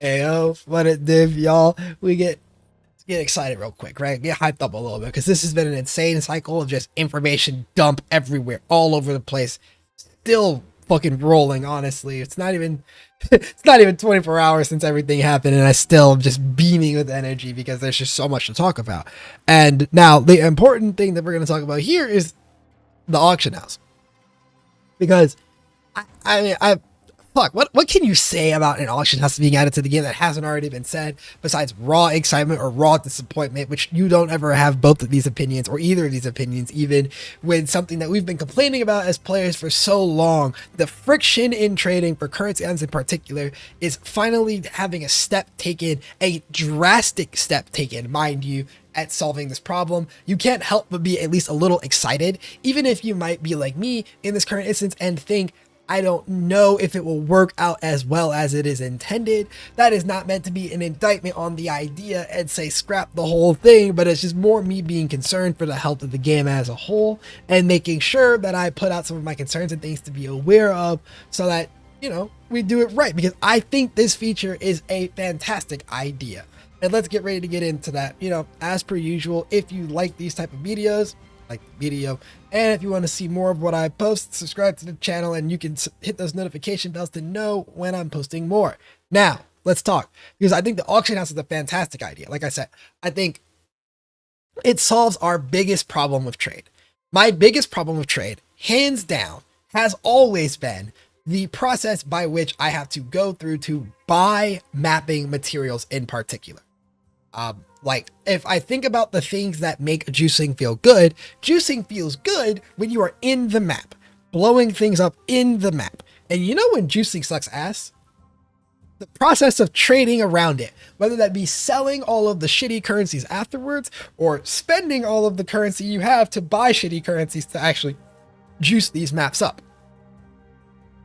Ayo, what it div, y'all. We get excited real quick, right? Get hyped up a little bit because this has been an insane cycle of just information dump everywhere, all over the place. Still fucking rolling, honestly. It's not even it's not even 24 hours since everything happened, and I still am just beaming with energy because there's just so much to talk about. And now the important thing that we're gonna talk about here is the auction house. Because I fuck, what can you say about an auction house being added to the game that hasn't already been said, besides raw excitement or raw disappointment, which you don't ever have both of these opinions or either of these opinions, even when something that we've been complaining about as players for so long, the friction in trading for currency items in particular, is finally having a step taken, a drastic step taken, mind you, at solving this problem. You can't help but be at least a little excited, even if you might be like me in this current instance and think, I don't know if it will work out as well as it is intended. That is not meant to be an indictment on the idea and say scrap the whole thing, but it's just more me being concerned for the health of the game as a whole and making sure that I put out some of my concerns and things to be aware of so that, you know, we do it right, because I think this feature is a fantastic idea. And let's get ready to get into that. You know, as per usual, if you like these type of videos, like the video, and if you want to see more of what I post, subscribe to the channel and you can hit those notification bells to know when I'm posting more. Now let's talk, because I think the auction house is a fantastic idea. Like I said, I think it solves our biggest problem with trade. My biggest problem with trade, hands down, has always been the process by which I have to go through to buy mapping materials in particular. Like, if I think about the things that make juicing feel good, juicing feels good when you are in the map, blowing things up in the map. And you know when juicing sucks ass? The process of trading around it, whether that be selling all of the shitty currencies afterwards or spending all of the currency you have to buy shitty currencies to actually juice these maps up.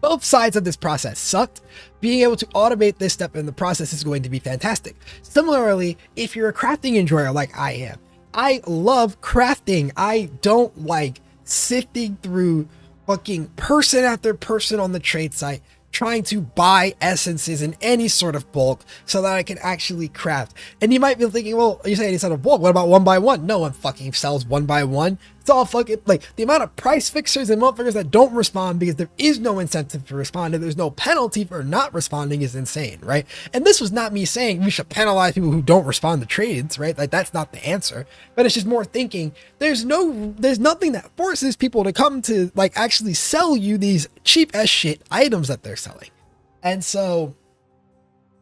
Both sides of this process sucked. Being able to automate this step in the process is going to be fantastic. Similarly, if you're a crafting enjoyer like I am, I love crafting. I don't like sifting through fucking person after person on the trade site trying to buy essences in any sort of bulk so that I can actually craft. And you might be thinking, well, you're saying instead of bulk, what about one by one? No one fucking sells one by one. It's all fucking, like, the amount of price fixers and motherfuckers that don't respond because there is no incentive to respond and there's no penalty for not responding is insane, right? And this was not me saying we should penalize people who don't respond to trades, right? Like, that's not the answer, but it's just more thinking there's nothing that forces people to come to, like, actually sell you these cheap as shit items that they're selling. And so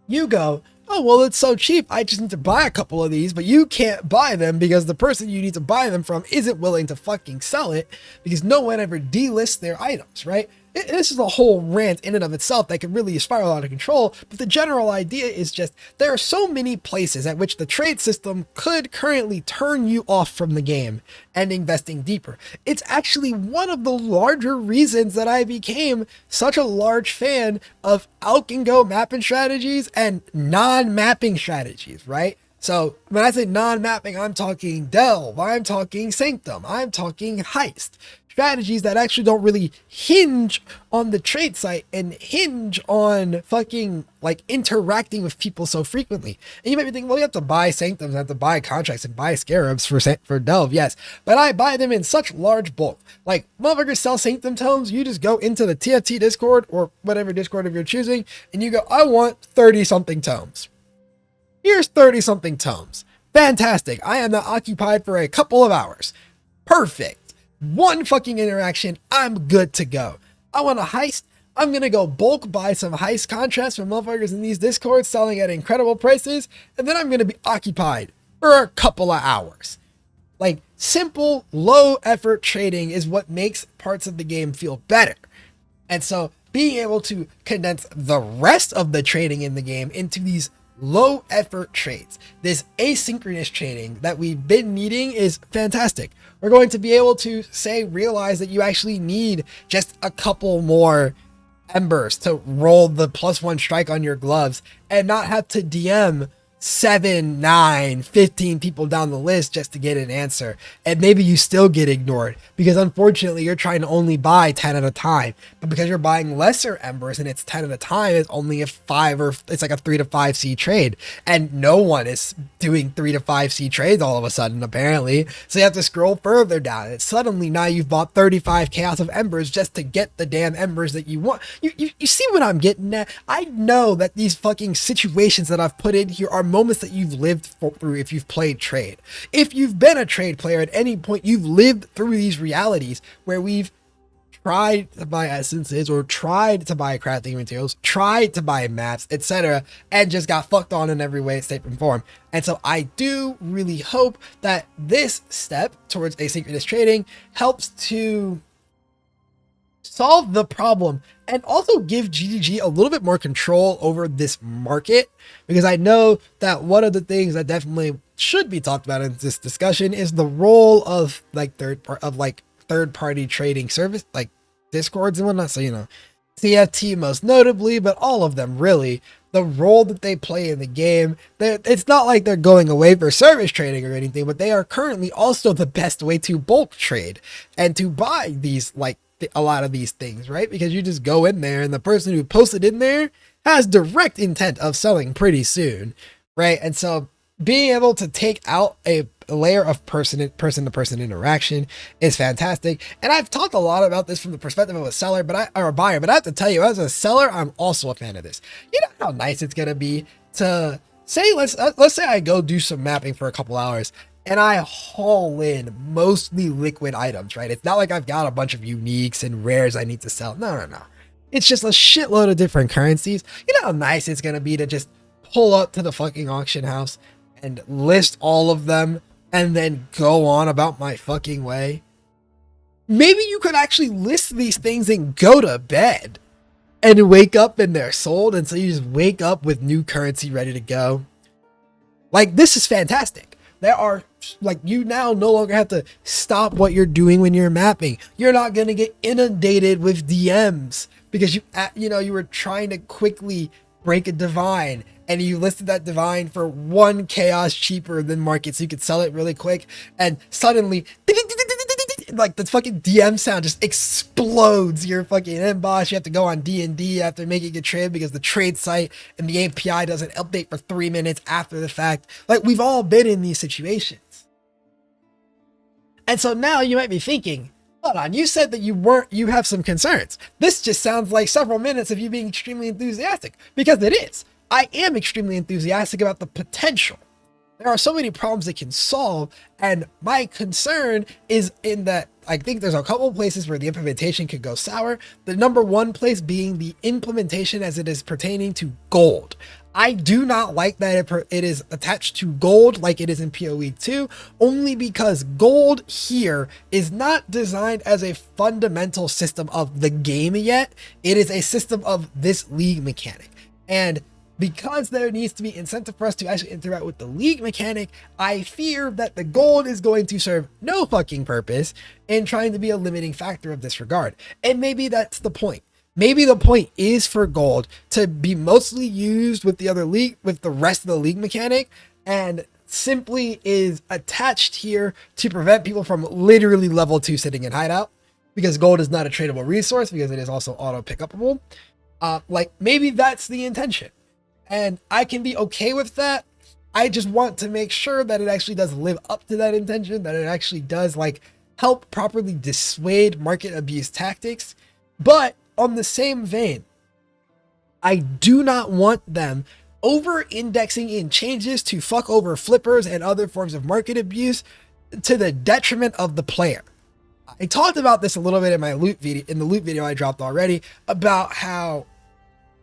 you go, oh, well, it's so cheap, I just need to buy a couple of these, but you can't buy them because the person you need to buy them from isn't willing to fucking sell it because no one ever delists their items, right? This is a whole rant in and of itself that can really spiral out of control, but the general idea is just there are so many places at which the trade system could currently turn you off from the game and investing deeper. It's actually one of the larger reasons that I became such a large fan of out and go mapping strategies and non-mapping strategies, right? So when I say non-mapping, I'm talking Delve, I'm talking Sanctum, I'm talking Heist. Strategies that actually don't really hinge on the trade site and hinge on fucking like interacting with people so frequently. And you might be thinking, well, you have to buy Sanctums, you have to buy contracts and buy Scarabs for Delve. Yes, but I buy them in such large bulk. Like, motherfuckers sell Sanctum tomes. You just go into the TFT Discord or whatever Discord of your choosing and you go, I want 30 something tomes. Here's 30 something tomes. Fantastic. I am not occupied for a couple of hours. Perfect. One fucking interaction, I'm good to go. I want a heist. I'm gonna go bulk buy some heist contracts from motherfuckers in these discords selling at incredible prices, and then I'm gonna be occupied for a couple of hours. Like, simple, low effort trading is what makes parts of the game feel better. And so being able to condense the rest of the trading in the game into these low effort trades, this asynchronous trading that we've been needing, is fantastic. We're going to be able to realize that you actually need just a couple more embers to roll the +1 strike on your gloves and not have to DM 7, 9, 15 people down the list just to get an answer. And maybe you still get ignored because unfortunately you're trying to only buy 10 at a time. But because you're buying lesser embers and it's 10 at a time, it's only a 5 or it's like a 3 to 5C trade. And no one is doing 3 to 5C trades all of a sudden, apparently. So you have to scroll further down. And suddenly now you've bought 35 Chaos of Embers just to get the damn embers that you want. You see what I'm getting at? I know that these fucking situations that I've put in here are moments that you've lived through if you've played trade. If you've been a trade player at any point, you've lived through these realities where we've tried to buy essences or tried to buy crafting materials, tried to buy maps, etc., and just got fucked on in every way, shape, and form. And so I do really hope that this step towards asynchronous trading helps to solve the problem and also give GGG a little bit more control over this market, because I know that one of the things that definitely should be talked about in this discussion is the role of like third party trading service like Discords and whatnot. So, you know, CFT most notably, but all of them really, the role that they play in the game. It's not like they're going away for service trading or anything, but they are currently also the best way to bulk trade and to buy these like a lot of these things, right? Because you just go in there and the person who posted in there has direct intent of selling pretty soon, right? And so being able to take out a layer of person-to-person interaction is fantastic. And I've talked a lot about this from the perspective of a seller, or a buyer, but I have to tell you, as a seller, I'm also a fan of this. You know how nice it's gonna be to say, let's say I go do some mapping for a couple hours and I haul in mostly liquid items, right? It's not like I've got a bunch of uniques and rares I need to sell. No. It's just a shitload of different currencies. You know how nice it's gonna be to just pull up to the fucking auction house and list all of them and then go on about my fucking way? Maybe you could actually list these things and go to bed and wake up and they're sold. And so you just wake up with new currency ready to go. Like, this is fantastic. There are, like, you now no longer have to stop what you're doing when you're mapping. You're not going to get inundated with DMs because you were trying to quickly break a divine and you listed that divine for 1 chaos cheaper than market so you could sell it really quick, and suddenly like the fucking DM sound just explodes your fucking inbox. You have to go on D&D after making a trade because the trade site and the API doesn't update for 3 minutes after the fact. Like, we've all been in these situations. And so now you might be thinking, hold on, you said that you have some concerns. This just sounds like several minutes of you being extremely enthusiastic, because it is. I am extremely enthusiastic about the potential. There are so many problems it can solve, and my concern is in that I think there's a couple places where the implementation could go sour. The number one place being the implementation as it is pertaining to gold. I do not like that it is attached to gold like it is in PoE 2, only because gold here is not designed as a fundamental system of the game yet. It is a system of this league mechanic. And because there needs to be incentive for us to actually interact with the league mechanic, I fear that the gold is going to serve no fucking purpose in trying to be a limiting factor of this regard. And maybe that's the point. Maybe the point is for gold to be mostly used with the rest of the league mechanic, and simply is attached here to prevent people from literally level 2 sitting in hideout, because gold is not a tradable resource because it is also auto pickupable. Like, maybe that's the intention. And I can be okay with that. I just want to make sure that it actually does live up to that intention, that it actually does like help properly dissuade market abuse tactics. But on the same vein, I do not want them over-indexing in changes to fuck over flippers and other forms of market abuse to the detriment of the player. I talked about this a little bit in my loot video I dropped already, about how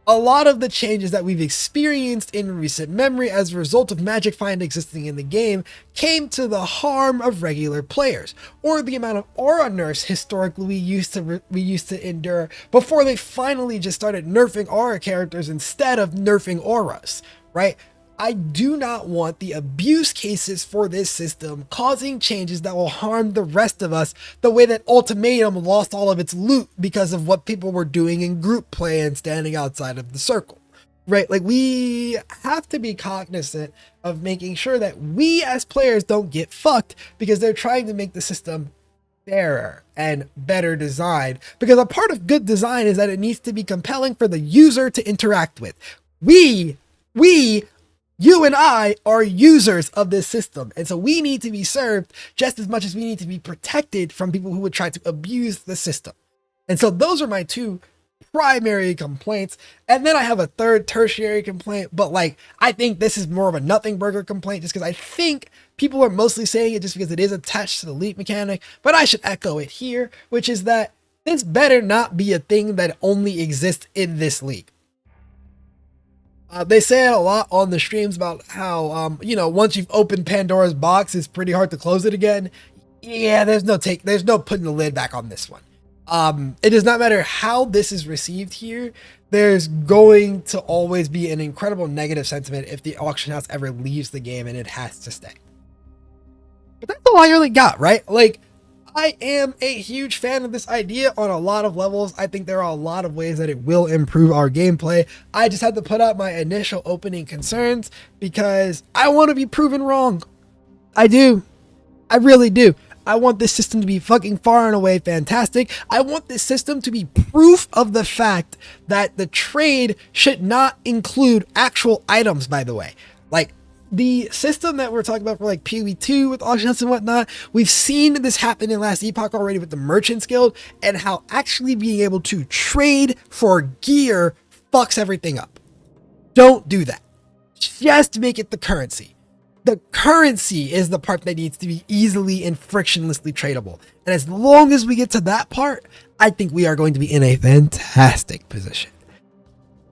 a lot of the changes that we've experienced in recent memory as a result of Magic Find existing in the game came to the harm of regular players, or the amount of aura nerfs historically we used to endure before they finally just started nerfing aura characters instead of nerfing auras, right? I do not want the abuse cases for this system causing changes that will harm the rest of us the way that Ultimatum lost all of its loot because of what people were doing in group play and standing outside of the circle, right? Like we have to be cognizant of making sure that we as players don't get fucked because they're trying to make the system fairer and better designed, because a part of good design is that it needs to be compelling for the user to interact with. We you and I are users of this system, and so we need to be served just as much as we need to be protected from people who would try to abuse the system. And so those are my two primary complaints. And then I have a third tertiary complaint, but like I think this is more of a nothing burger complaint just because I think people are mostly saying it just because it is attached to the leap mechanic, but I should echo it here, which is that this better not be a thing that only exists in this league. They say it a lot on the streams about how, once you've opened Pandora's box, it's pretty hard to close it again. Yeah, there's no putting the lid back on this one. It does not matter how this is received here. There's going to always be an incredible negative sentiment if the auction house ever leaves the game and it has to stay. But that's all I really got, right? Like, I am a huge fan of this idea on a lot of levels. I think there are a lot of ways that it will improve our gameplay. I just had to put out my initial opening concerns because I want to be proven wrong. I do. I really do. I want this system to be fucking far and away fantastic. I want this system to be proof of the fact that the trade should not include actual items, by the way. Like, the system that we're talking about for like PoE 2 with auctions and whatnot, we've seen this happen in Last Epoch already with the Merchants Guild, and how actually being able to trade for gear fucks everything up. Don't do that. Just make it the currency. The currency is the part that needs to be easily and frictionlessly tradable. And as long as we get to that part, I think we are going to be in a fantastic position.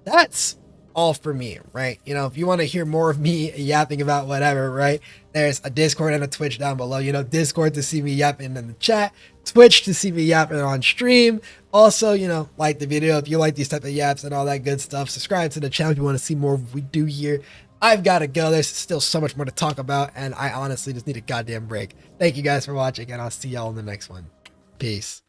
That's all for me, right? You know, if you want to hear more of me yapping about whatever, right? There's a Discord and a Twitch down below. You know, Discord to see me yapping in the chat, Twitch to see me yapping on stream. Also, you know, like the video if you like these type of yaps and all that good stuff. Subscribe to the channel if you want to see more of what we do here. I've got to go. There's still so much more to talk about, and I honestly just need a goddamn break. Thank you guys for watching, and I'll see y'all in the next one. Peace.